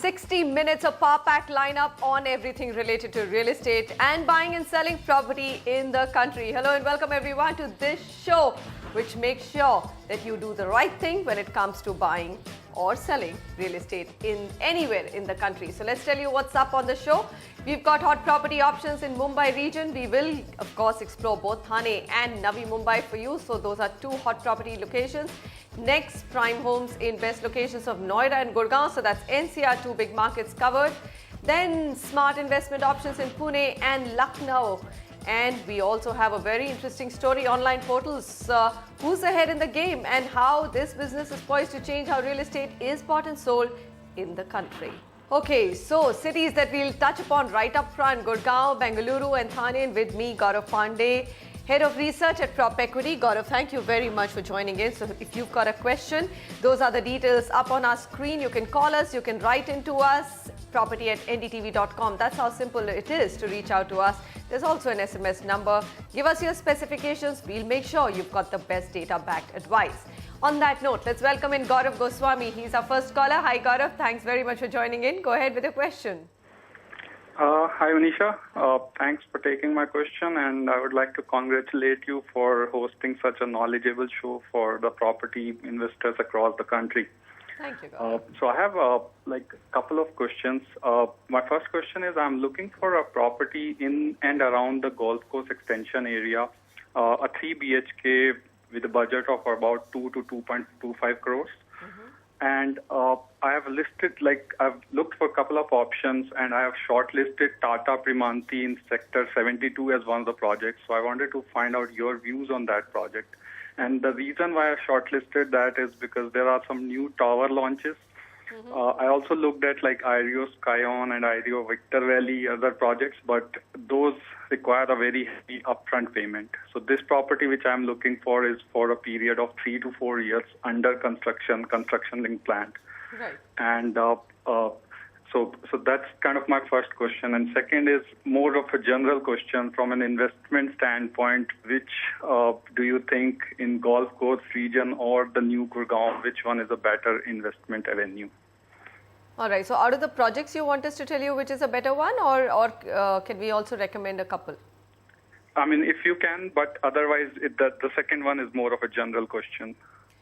60 minutes of power-packed lineup on everything related to real estate and buying and selling property in the country. Hello and welcome everyone to this show, which makes sure that you do the right thing when it comes to buying or selling real estate in anywhere in the country. So let's tell you what's up on the show. We've got hot property options in Mumbai region. We will, of course, explore both Thane and Navi Mumbai for you. So those are two hot property locations. Next, prime homes in best locations of Noida and Gurgaon. So that's NCR, two big markets covered. Then smart investment options in Pune and Lucknow. And we also have a very interesting story, online portals, who's ahead in the game and how this business is poised to change how real estate is bought and sold in the country. Okay, so cities that we'll touch upon right up front, Gurgaon, Bengaluru and Thane, with me, Gaurav Pandey, Head of Research at Prop Equity. Gaurav, thank you very much for joining in. So if you've got a question, those are the details up on our screen. You can call us, you can write into us, property@ndtv.com. That's how simple it is to reach out to us. There's also an SMS number. Give us your specifications. We'll make sure you've got the best data-backed advice. On that note, let's welcome in Gaurav Goswami. He's our first caller. Hi, Gaurav. Thanks very much for joining in. Go ahead with your question. Hi, Manisha. Thanks for taking my question, and I would like to congratulate you for hosting such a knowledgeable show for the property investors across the country. Thank you, Gaurav. So I have a couple of questions. My first question is I'm looking for a property in and around the Golf Course Extension area, a 3 BHK with a budget of about 2 to 2.25 crores. And I have listed, I've looked for a couple of options, and I have shortlisted Tata Primanti in Sector 72 as one of the projects. So I wanted to find out your views on that project. And the reason why I shortlisted that is because there are some new tower launches. I also looked at Ireo Skyon and Ireo Victor Valley, other projects, but those require a very heavy upfront payment. So this property which I'm looking for is for a period of 3 to 4 years under construction link plant. Right. And so that's kind of my first question. And second is more of a general question from an investment standpoint. Which do you think in Golf Course region or the new Gurgaon, which one is a better investment avenue? All right. So out of the projects, you want us to tell you which is a better one, or can we also recommend a couple? I mean, if you can, but otherwise the second one is more of a general question.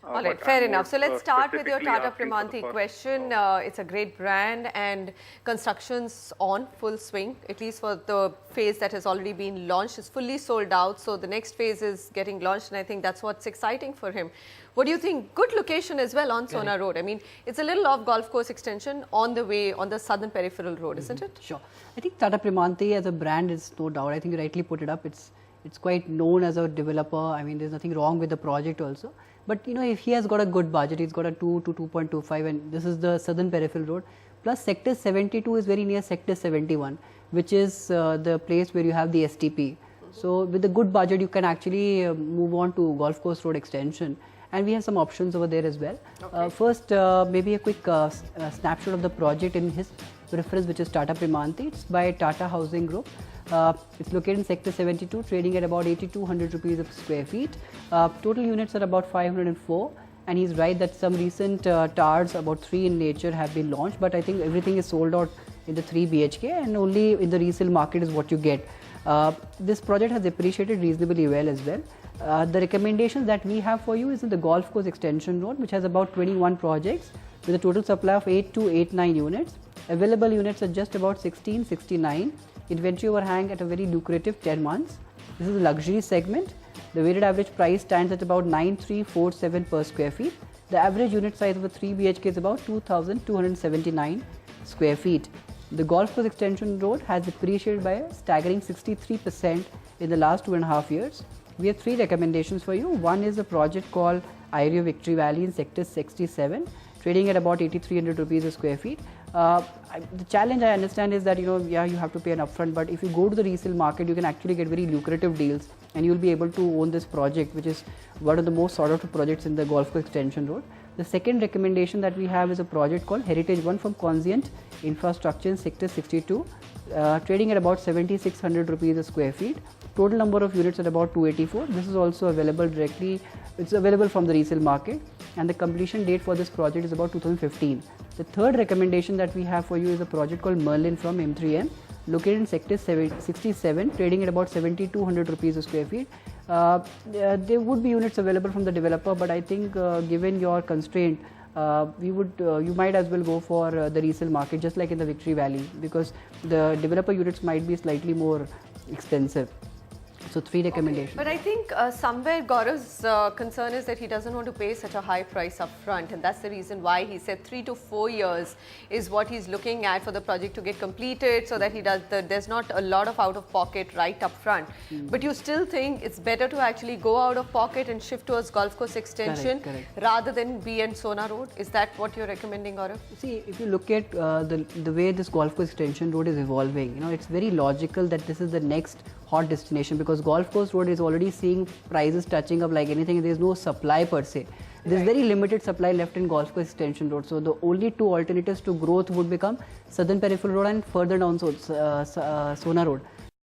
All right, fair enough. So let's start with your Tata Primanti question. It's a great brand and construction's on full swing, at least for the phase that has already been launched. It's fully sold out. So the next phase is getting launched, and I think that's what's exciting for him. What do you think? Good location as well on Sona Road. I mean, it's a little off Golf Course Extension on the way on the southern peripheral road, isn't it? Sure. I think Tata Primanti as a brand is no doubt. I think you rightly put it up. It's quite known as a developer. I mean, there's nothing wrong with the project also. But, if he has got a good budget, he's got a 2 to 2.25, and this is the southern peripheral road. Plus, Sector 72 is very near Sector 71, which is the place where you have the STP. So, with a good budget, you can actually move on to Golf Course Road Extension. And we have some options over there as well. Okay. First, maybe a quick snapshot of the project in his preference, which is Tata Primanti. It's by Tata Housing Group. It's located in Sector 72, trading at about 8,200 rupees a square feet. Total units are about 504. And he's right that some recent towers, about 3 in nature, have been launched. But I think everything is sold out in the 3 BHK, and only in the resale market is what you get. This project has appreciated reasonably well as well. The recommendations that we have for you is in the Golf Course Extension Road, which has about 21 projects with a total supply of 8289 units. Available units are just about 1669. Inventory overhang at a very lucrative 10 months. This is a luxury segment. The weighted average price stands at about 9347 per square feet. The average unit size of a 3 BHK is about 2279 square feet. The Golf Course Extension Road has appreciated by a staggering 63% in the last 2.5 years. We have 3 recommendations for you. One is a project called Ireo Victory Valley in Sector 67, trading at about 8,300 rupees a square feet. The challenge I understand is that, you have to pay an upfront, but if you go to the resale market, you can actually get very lucrative deals, and you'll be able to own this project, which is one of the most sought after projects in the Golf Course Extension Road. The second recommendation that we have is a project called Heritage One from Conscient Infrastructure in Sector 62, trading at about 7,600 rupees a square feet. Total number of units at about 284. This is also available directly. It's available from the resale market, and the completion date for this project is about 2015. The third recommendation that we have for you is a project called Merlin from M3M, located in sector 67, trading at about 7,200 rupees a square feet. There would be units available from the developer, but I think given your constraint, you might as well go for the resale market, just like in the Victory Valley, because the developer units might be slightly more expensive. So 3 recommendations. But I think somewhere Gaurav's concern is that he doesn't want to pay such a high price up front, and that's the reason why he said 3 to 4 years is what he's looking at for the project to get completed, so that there's not a lot of out of pocket right up front. But you still think it's better to actually go out of pocket and shift towards Golf Course Extension Correct. rather than be in Sona Road? Is that what you're recommending, Gaurav? See, if you look at the way this Golf Course Extension Road is evolving, it's very logical that this is the next hot destination, because Golf Course Road is already seeing prices touching up like anything. There is no supply per se. There's very limited supply left in Golf Course Extension Road. So the only 2 alternatives to growth would become Southern Peripheral Road and further down Sona Road.